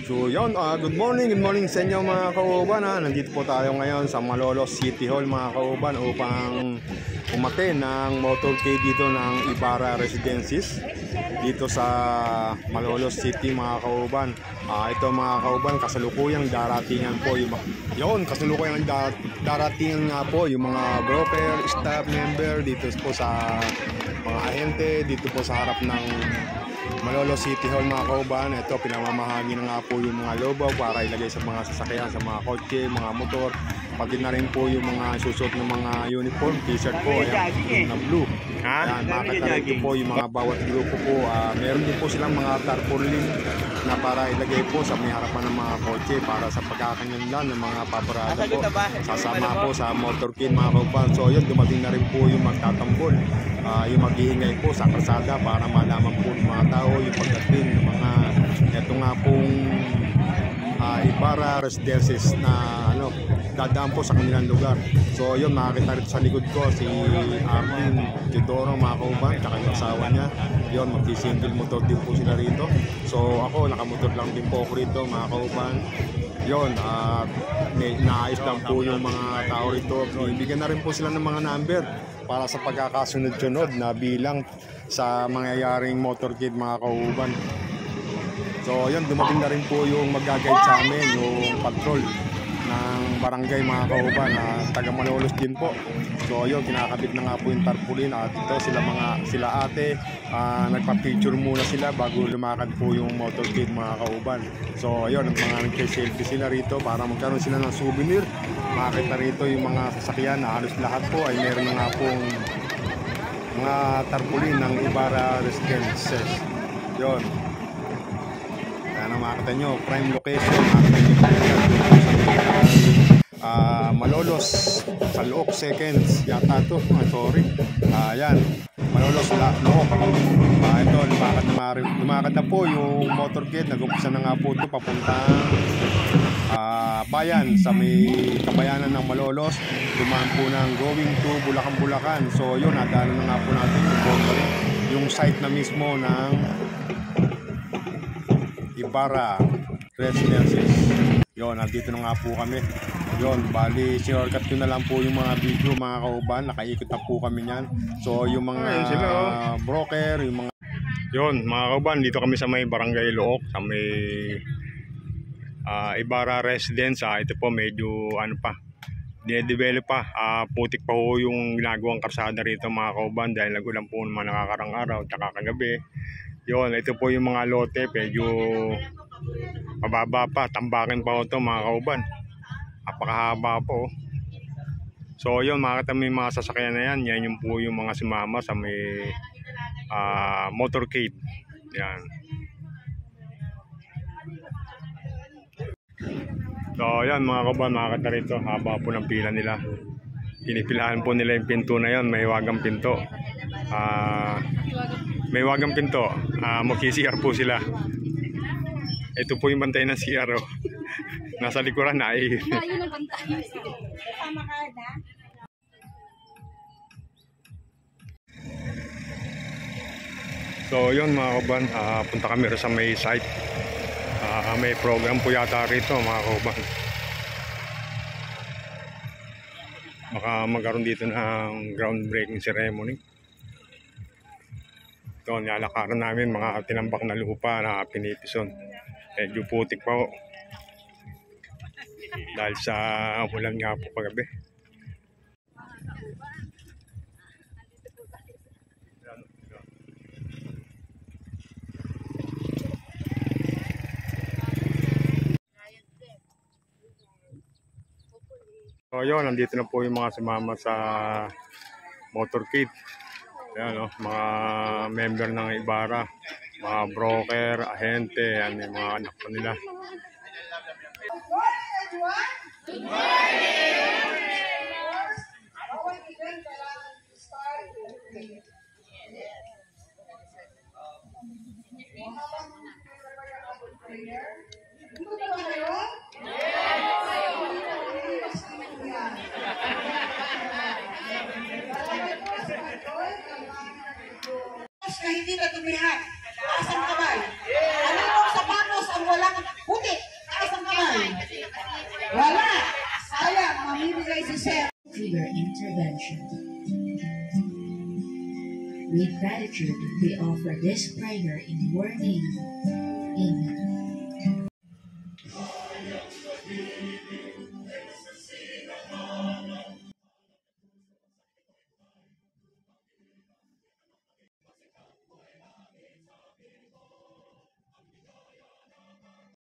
So yun, good morning sa inyo mga kauban. Nandito po tayo ngayon sa Malolos City Hall mga kauban upang umattend ng motorcade dito ng Ibarra Residences dito sa Malolos City mga kauban. Ito mga kauban, kasalukuyang daratingan po daratingan nga po yung mga broker, staff member dito po sa mga ahente dito po sa harap ng Malolos City Hall mga kauban. Ito pinamamahagi na nga po yung mga lobaw para ilagay sa mga sasakyan, sa mga kotse, mga motor, pati na rin po yung mga susot ng mga uniform, t-shirt po, ayan, na blue. Ayan, makatarito po yung mga bawat grupo po. Meron din po silang mga tarpaulin na para ilagay po sa may harapan ng mga kotse para sa pagkakanyanlan ng mga paparada po. Sasama po sa motorcade mga kauban. So yun, dumating na rin po yung magtatambol, yung mag-iingay po sa kalsada para malaman po ng mga tao yung pagdating ng mga eto nga pong Ibarra Residences na dadaan po sa kanilang lugar. So yun, makakita rin sa likod ko si Armin Tidoro mga kauban, tsaka yung asawa niya. Yun, magsisingle motor din po sila rito. So ako, nakamotor lang din po ako rito mga kauban. Yun, naayos lang po yung mga tao rito. Ibigyan na rin po sila ng mga number para sa pagkakasunod-sunod na bilang sa mangyayaring motorcade mga kauban. So yun, dumating na rin po yung mag-guide sa amin, yung patrol ng barangay mga kauban, taga Malolos din po. So yun, kinakabit na nga po yung tarpaulin at ito sila ate, nagpa-picture muna sila bago lumakad po yung motorcade mga kauban. So yun, ang mga nagse-selfie sila rito para magkaroon sila ng souvenir. Makita rito yung mga sasakyan na halos lahat po ay meron na nga pong mga tarpaulin ng Ibarra Residences. Yun, makita nyo, prime location, makita nyo Malolos sa Look Seconds yata ito, sorry, yan, Malolos Look. Ito, lumakad na po yung motorcade, nag-umpisa na nga po ito papuntang bayan sa may kabayanan ng Malolos, dumaan po ng going to Bulacan. So yun, nadaanan na nga po natin yung site na mismo ng Ibarra Residences. Yon, nandito na nga po kami. Yon, bali shortcut ko na lang po yung mga video mga kauban, nakaikot na po kami niyan. So yung mga broker, yung mga yon mga kauban, dito kami sa may Barangay Look, sa may Ibarra Residence. Ito po medyo dinedevelop pa, putik pa po yung ginagawang karsada rito mga kauban dahil nagulan po naman nakakarang araw tsaka kagabi. Yon, ito po yung mga lote, medyo mababa pa, tambakin pa ito mga kauban, napakahaba po. So yun, makita mo yung mga sasakyan na yan yung po yung mga sumama sa may motorcade. Yan. So yan mga kauban, makita rito, haba po ng pila nila. Pinipilahan po nila yung pinto na yan, may wagang pinto. May wagang pinto, mag-CR po sila. Ito po yung bantay ng CR. Nasa likuran na ay. So yun mga kauban, punta kami sa may site. May program po yata rito mga kauban. Baka magkaroon dito ng groundbreaking ceremony. Ito, nilalakaran namin mga tinambak na lupa na pinipison. Medyo putik pa po dahil sa ulan nga po kagabi. So yun, nandito na po yung mga sumama sa motorcade. Ayan, mga member ng Ibarra, mga broker, ahente, yan yung mga anak ko nila. Good morning! Na hindi na dumihan. Asang kamay. Ano yung sapatos ang walang putik? scripture, we offer this prayer in your name. Amen.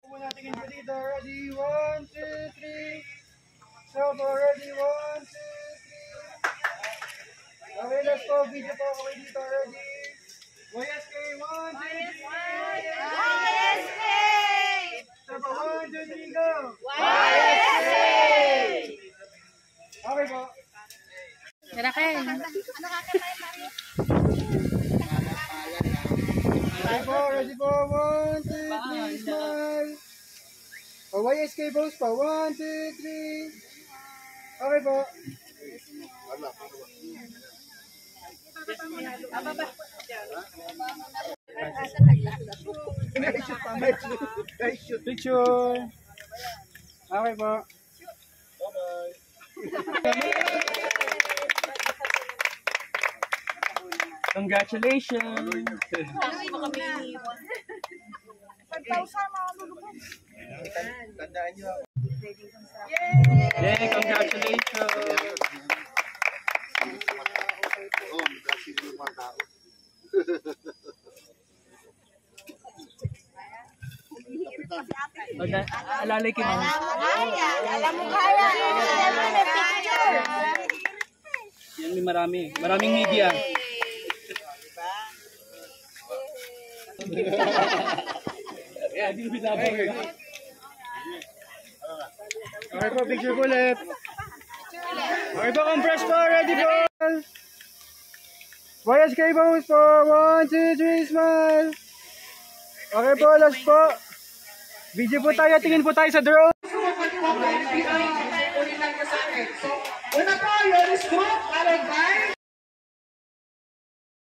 Muna tingin ko dito. Ready? 1, 2, 3. So, ready? 1, 2, 3. Okay, let's go. Video po ako dito. Ready? YSK, 1, 2, 3. YSK! So, 1, 2, 3, go! YSK! Okay po. Tara kayo. Okay po, ready po. 1, 2, 3, smile. YSK pose pa. 1, 2, 3. Okay po. Picture. Okay po. Congratulations. Yay, congratulations. Alalay ki ma'am. Alam mo kaya. Picture. Yan may maraming media. Yeah, di binabay. Okay po, picture po ulit. Okay po, compress po, ready po. YSK pose po, 1, 2, 3, smile. Okay po, last po. Video po tayo, tingin po tayo sa drone. Una po, your scoop, followed by